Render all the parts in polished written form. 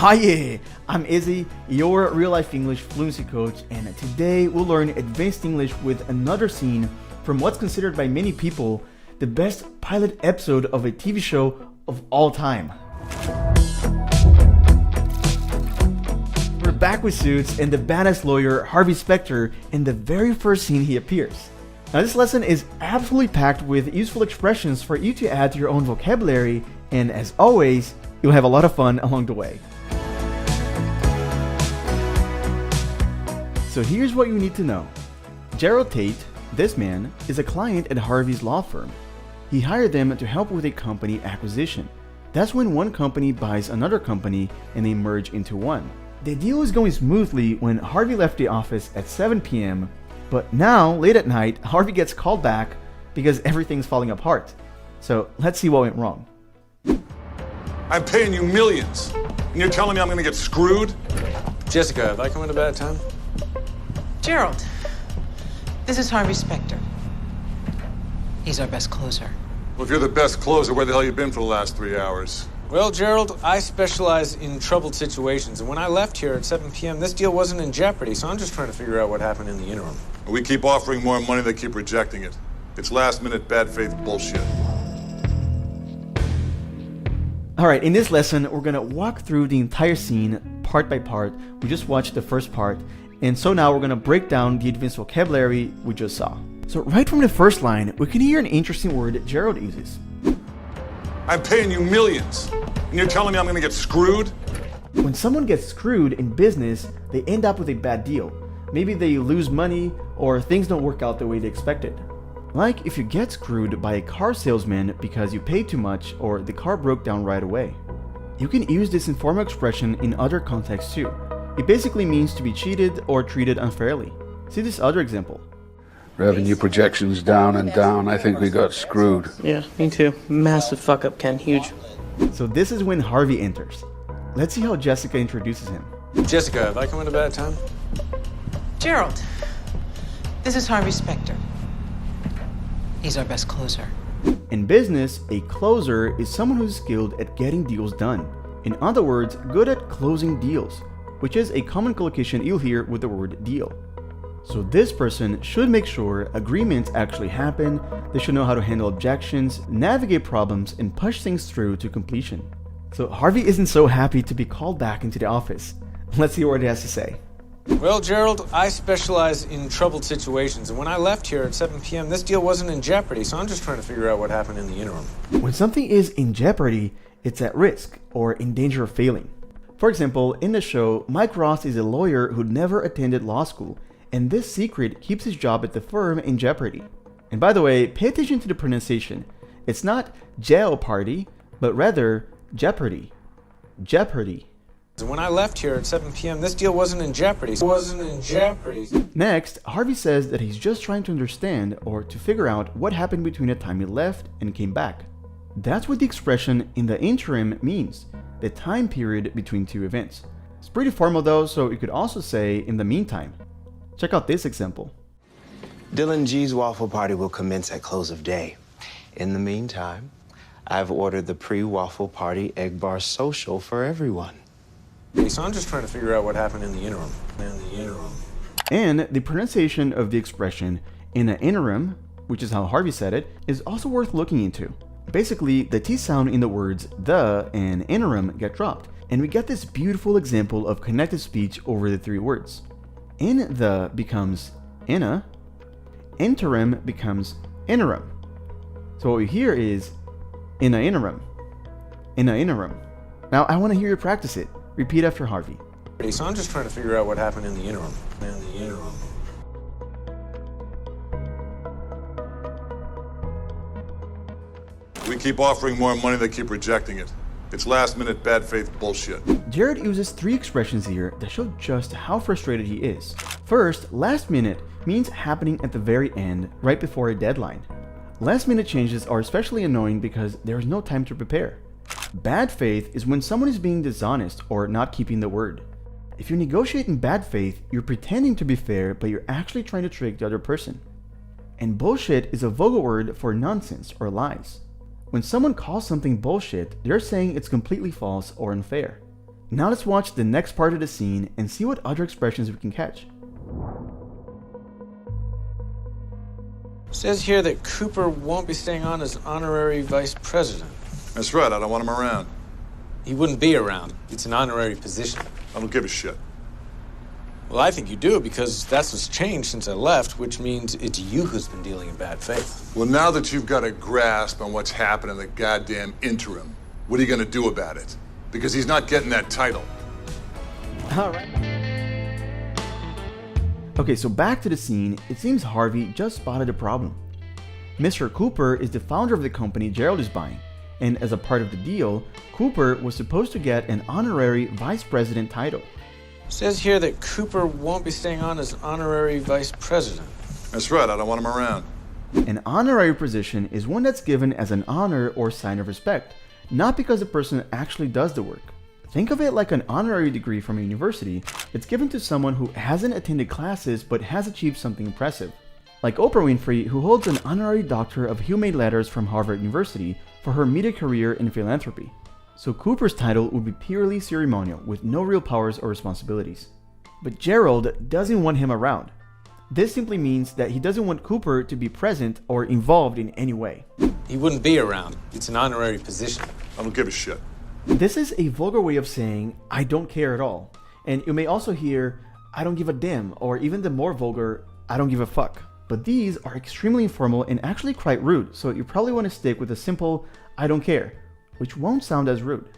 Yeah, I'm Izzy, your real-life English fluency coach, and today we'll learn advanced English with another scene from what's considered by many people the best pilot episode of a TV show of all time. We're back with Suits and the badass lawyer Harvey Specter in the very first scene he appears. Now this lesson is absolutely packed with useful expressions for you to add to your own vocabulary, and as always, you'll have a lot of fun along the way. So here's what you need to know. Gerald Tate, this man, is a client at Harvey's law firm. He hired them to help with a company acquisition. That's when one company buys another company and they merge into one. The deal was going smoothly when Harvey left the office at 7 p.m. But now, late at night, Harvey gets called back because everything's falling apart. So let's see what went wrong. I'm paying you millions, and you're telling me I'm gonna get screwed? Jessica, have I come at a bad time? Gerald, this is Harvey Specter. He's our best closer. Well, if you're the best closer, where the hell you been for the last 3 hours? Well, Gerald, I specialize in troubled situations, and when I left here at 7 p.m., this deal wasn't in jeopardy, so I'm just trying to figure out what happened in the interim. We keep offering more money, they keep rejecting it. It's last-minute bad faith bullshit. Alright, in this lesson, we're gonna walk through the entire scene part by part. We just watched the first part, and so now we're gonna break down the advanced vocabulary we just saw. So right from the first line, we can hear an interesting word Gerald uses. I'm paying you millions, and you're telling me I'm gonna get screwed? When someone gets screwed in business, they end up with a bad deal. Maybe they lose money, or things don't work out the way they expected. Like if you get screwed by a car salesman because you paid too much or the car broke down right away. You can use this informal expression in other contexts too. It basically means to be cheated or treated unfairly. See this other example. Revenue projections down and down. I think we got screwed. Yeah, me too. Massive fuck up, Ken. Huge. So this is when Harvey enters. Let's see how Jessica introduces him. Jessica, have I come at a bad time? Gerald, this is Harvey Specter. He's our best closer. In business, a closer is someone who's skilled at getting deals done. In other words, good at closing deals, which is a common collocation you'll hear with the word deal. So this person should make sure agreements actually happen, they should know how to handle objections, navigate problems, and push things through to completion. So Harvey isn't so happy to be called back into the office. Let's see what he has to say. Well, Gerald, I specialize in troubled situations, and when I left here at 7 p.m., this deal wasn't in jeopardy, so I'm just trying to figure out what happened in the interim. When something is in jeopardy, it's at risk or in danger of failing. For example, in the show, Mike Ross is a lawyer who never attended law school, and this secret keeps his job at the firm in jeopardy. And by the way, pay attention to the pronunciation. It's not jail party, but rather jeopardy. Jeopardy. When I left here at 7 p.m., this deal wasn't in jeopardy. Next, Harvey says that he's just trying to understand or to figure out what happened between the time he left and came back. That's what the expression in the interim means, the time period between two events. It's pretty formal though, so you could also say in the meantime. Check out this example. Dylan G's waffle party will commence at close of day. In the meantime, I've ordered the pre-waffle party egg bar social for everyone. So I'm just trying to figure out what happened in the interim. And the pronunciation of the expression in the interim, which is how Harvey said it, is also worth looking into. Basically, the T sound in the words the and interim get dropped, and we get this beautiful example of connected speech over the three words. In the becomes inna, interim becomes interim. So what we hear is in the interim, in the interim. Now I want to hear you practice it. Repeat after Harvey. So I'm just trying to figure out what happened in the interim. We keep offering more money, they keep rejecting it. It's last-minute bad faith bullshit. Jared uses three expressions here that show just how frustrated he is. First, last minute means happening at the very end, right before a deadline. Last minute changes are especially annoying because there is no time to prepare. Bad faith is when someone is being dishonest or not keeping the word. If you negotiate in bad faith, you're pretending to be fair, but you're actually trying to trick the other person. And bullshit is a vulgar word for nonsense or lies. When someone calls something bullshit, they're saying it's completely false or unfair. Now let's watch the next part of the scene and see what other expressions we can catch. It says here that Cooper won't be staying on as honorary vice president. That's right, I don't want him around. He wouldn't be around. It's an honorary position. I don't give a shit. Well, I think you do, because that's what's changed since I left, which means it's you who's been dealing in bad faith. Well, now that you've got a grasp on what's happened in the goddamn interim, what are you gonna do about it? Because he's not getting that title. Alright. Okay, so back to the scene. It seems Harvey just spotted a problem. Mr. Cooper is the founder of the company Gerald is buying, and as a part of the deal, Cooper was supposed to get an honorary vice president title. It says here that Cooper won't be staying on as honorary vice president. That's right, I don't want him around. An honorary position is one that's given as an honor or sign of respect, not because the person actually does the work. Think of it like an honorary degree from a university that's given to someone who hasn't attended classes but has achieved something impressive. Like Oprah Winfrey, who holds an honorary Doctor of Humane Letters from Harvard University for her media career in philanthropy. So Cooper's title would be purely ceremonial with no real powers or responsibilities. But Gerald doesn't want him around. This simply means that he doesn't want Cooper to be present or involved in any way. He wouldn't be around. It's an honorary position. I don't give a shit. This is a vulgar way of saying, I don't care at all. And you may also hear, I don't give a damn, or even the more vulgar, I don't give a fuck. But these are extremely informal and actually quite rude, so you probably want to stick with a simple, I don't care, which won't sound as rude.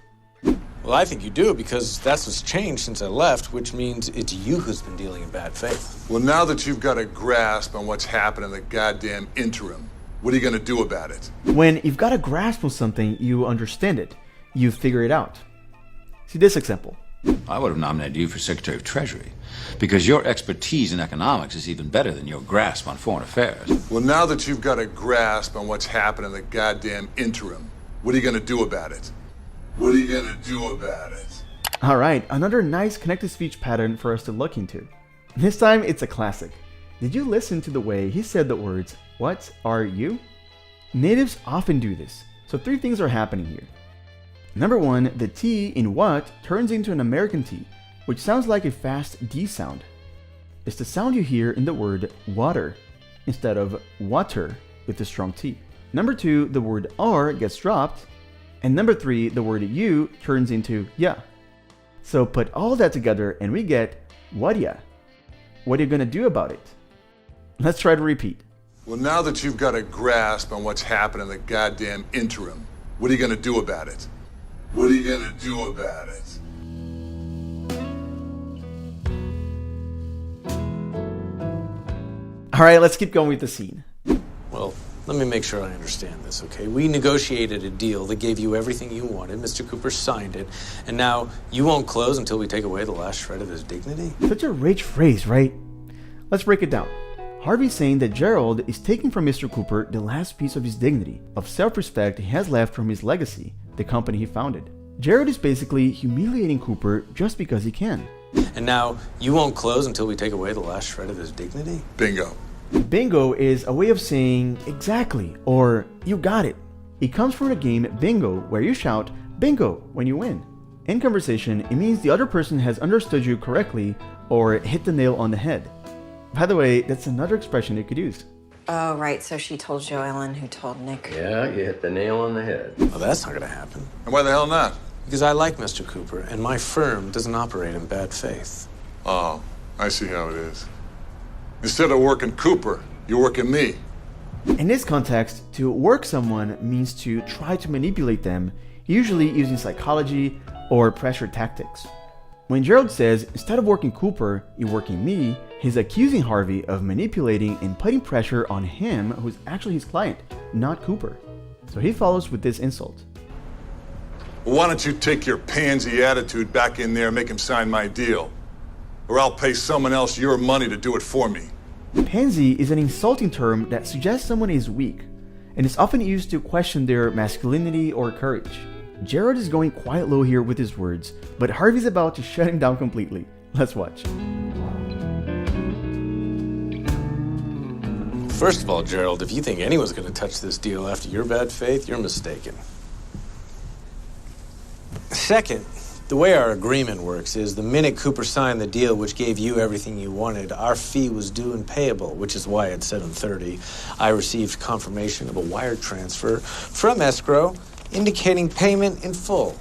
Well, I think you do, because that's what's changed since I left, which means it's you who's been dealing in bad faith. Well, now that you've got a grasp on what's happened in the goddamn interim, what are you gonna do about it? When you've got a grasp on something, you understand it. You figure it out. See this example. I would have nominated you for Secretary of Treasury, because your expertise in economics is even better than your grasp on foreign affairs. Well, now that you've got a grasp on what's happened in the goddamn interim, what are you gonna do about it? What are you gonna do about it? Alright, another nice connected speech pattern for us to look into. This time it's a classic. Did you listen to the way he said the words, what are you? Natives often do this, so three things are happening here. Number one, the T in what turns into an American T, which sounds like a fast D sound. It's the sound you hear in the word water, instead of water with the strong T. Number two, the word R gets dropped, and number three, the word you turns into ya. So put all that together and we get what ya. What are you gonna do about it? Let's try to repeat. Well, now that you've got a grasp on what's happened in the goddamn interim, what are you gonna do about it? What are you gonna do about it? Alright, let's keep going with the scene. Well, let me make sure I understand this, okay? We negotiated a deal that gave you everything you wanted. Mr. Cooper signed it. And now you won't close until we take away the last shred of his dignity? Such a rich phrase, right? Let's break it down. Harvey's saying that Gerald is taking from Mr. Cooper the last piece of his dignity, of self-respect he has left from his legacy, the company he founded. Gerald is basically humiliating Cooper just because he can. And now you won't close until we take away the last shred of his dignity? Bingo. Bingo is a way of saying exactly, or you got it. It comes from the game Bingo, where you shout bingo when you win. In conversation, it means the other person has understood you correctly or hit the nail on the head. By the way, that's another expression you could use. Oh, right, so she told Joe Ellen who told Nick. Yeah, you hit the nail on the head. Well, that's not gonna happen. And why the hell not? Because I like Mr. Cooper, and my firm doesn't operate in bad faith. Oh, I see how it is. Instead of working Cooper, you're working me. In this context, to work someone means to try to manipulate them, usually using psychology or pressure tactics. When Gerald says, instead of working Cooper, you're working me, he's accusing Harvey of manipulating and putting pressure on him, who's actually his client, not Cooper. So he follows with this insult. Well, why don't you take your pansy attitude back in there and make him sign my deal? Or I'll pay someone else your money to do it for me. Pansy is an insulting term that suggests someone is weak, and is often used to question their masculinity or courage. Gerald is going quite low here with his words, but Harvey's about to shut him down completely. Let's watch. First of all, Gerald, if you think anyone's gonna touch this deal after your bad faith, you're mistaken. Second, The way our agreement works is the minute Cooper signed the deal which gave you everything you wanted, our fee was due and payable, which is why at 7:30 I received confirmation of a wire transfer from escrow indicating payment in full.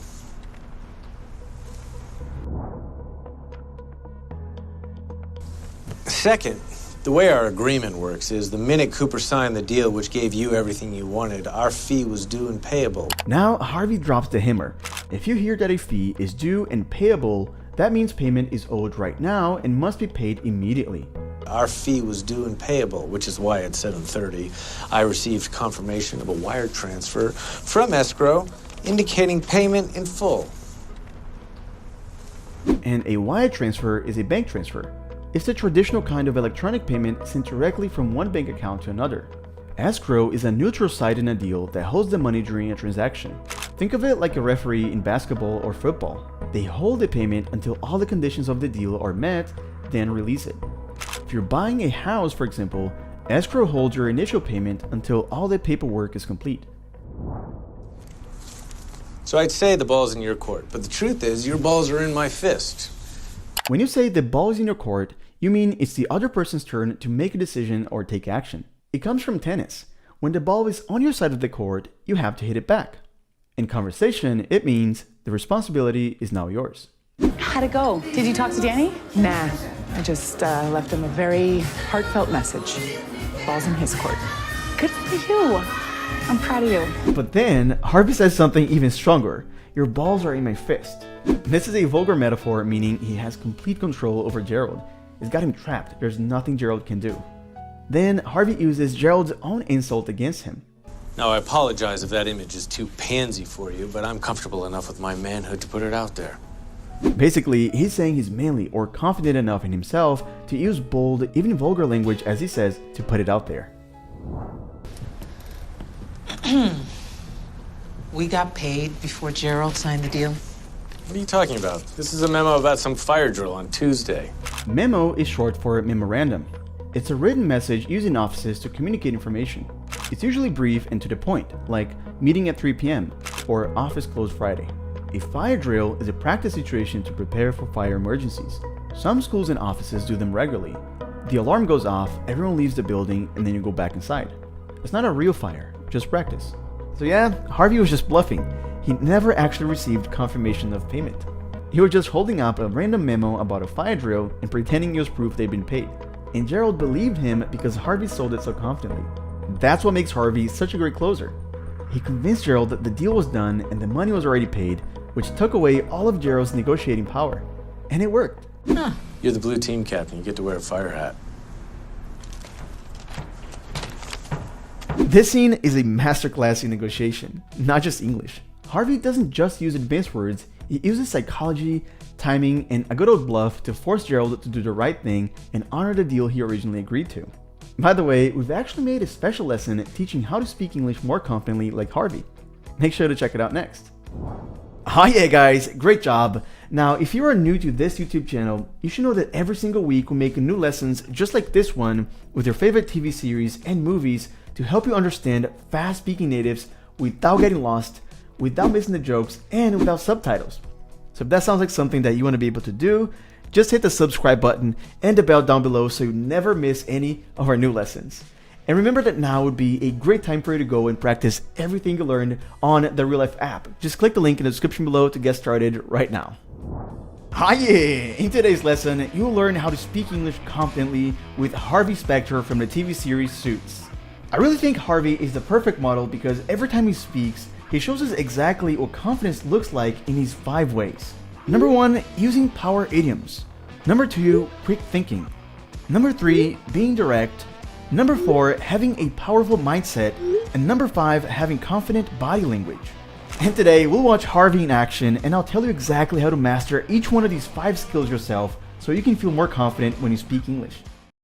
Second, the way our agreement works is the minute Cooper signed the deal which gave you everything you wanted, our fee was due and payable. Now Harvey drops the hammer. If you hear that a fee is due and payable, that means payment is owed right now and must be paid immediately. Our fee was due and payable, which is why at 7:30 I received confirmation of a wire transfer from escrow indicating payment in full. And a wire transfer is a bank transfer. It's the traditional kind of electronic payment sent directly from one bank account to another. Escrow is a neutral side in a deal that holds the money during a transaction. Think of it like a referee in basketball or football. They hold the payment until all the conditions of the deal are met, then release it. If you're buying a house, for example, escrow holds your initial payment until all the paperwork is complete. So I'd say the ball's in your court, but the truth is your balls are in my fist. When you say the ball is in your court, you mean it's the other person's turn to make a decision or take action. It comes from tennis. When the ball is on your side of the court, you have to hit it back. In conversation, it means the responsibility is now yours. How'd it go? Did you talk to Danny? Nah, I just left him a very heartfelt message. Ball's in his court. Good for you. I'm proud of you. But then, Harvey says something even stronger. Your balls are in my fist. This is a vulgar metaphor meaning he has complete control over Gerald. It's got him trapped. There's nothing Gerald can do. Then Harvey uses Gerald's own insult against him. Now, I apologize if that image is too pansy for you, but I'm comfortable enough with my manhood to put it out there. Basically, he's saying he's manly or confident enough in himself to use bold, even vulgar language, as he says, to put it out there. We got paid before Gerald signed the deal. What are you talking about? This is a memo about some fire drill on Tuesday. Memo is short for memorandum. It's a written message used in offices to communicate information. It's usually brief and to the point, like meeting at 3 p.m. or office closed Friday. A fire drill is a practice situation to prepare for fire emergencies. Some schools and offices do them regularly. The alarm goes off, everyone leaves the building, and then you go back inside. It's not a real fire, just practice. So yeah, Harvey was just bluffing. He never actually received confirmation of payment. He was just holding up a random memo about a fire drill and pretending it was proof they'd been paid. And Gerald believed him because Harvey sold it so confidently. That's what makes Harvey such a great closer. He convinced Gerald that the deal was done and the money was already paid, which took away all of Gerald's negotiating power. And it worked. Huh. You're the blue team captain. You get to wear a fire hat. This scene is a masterclass in negotiation, not just English. Harvey doesn't just use advanced words, he uses psychology, timing, and a good old bluff to force Gerald to do the right thing and honor the deal he originally agreed to. By the way, we've actually made a special lesson teaching how to speak English more confidently like Harvey. Make sure to check it out next. Oh yeah guys, great job! Now if you are new to this YouTube channel, you should know that every single week we make new lessons just like this one with your favorite TV series and movies to help you understand fast-speaking natives without getting lost, without missing the jokes, and without subtitles. So if that sounds like something that you want to be able to do, just hit the subscribe button and the bell down below so you never miss any of our new lessons. And remember that now would be a great time for you to go and practice everything you learned on the Real Life app. Just click the link in the description below to get started right now. Hi, yeah! In today's lesson, you'll learn how to speak English confidently with Harvey Specter from the TV series Suits. I really think Harvey is the perfect model because every time he speaks, he shows us exactly what confidence looks like in these 5 ways. Number 1, using power idioms. Number 2, quick thinking. Number 3, being direct. Number 4, having a powerful mindset. And number 5, having confident body language. And today, we'll watch Harvey in action and I'll tell you exactly how to master each one of these 5 skills yourself so you can feel more confident when you speak English.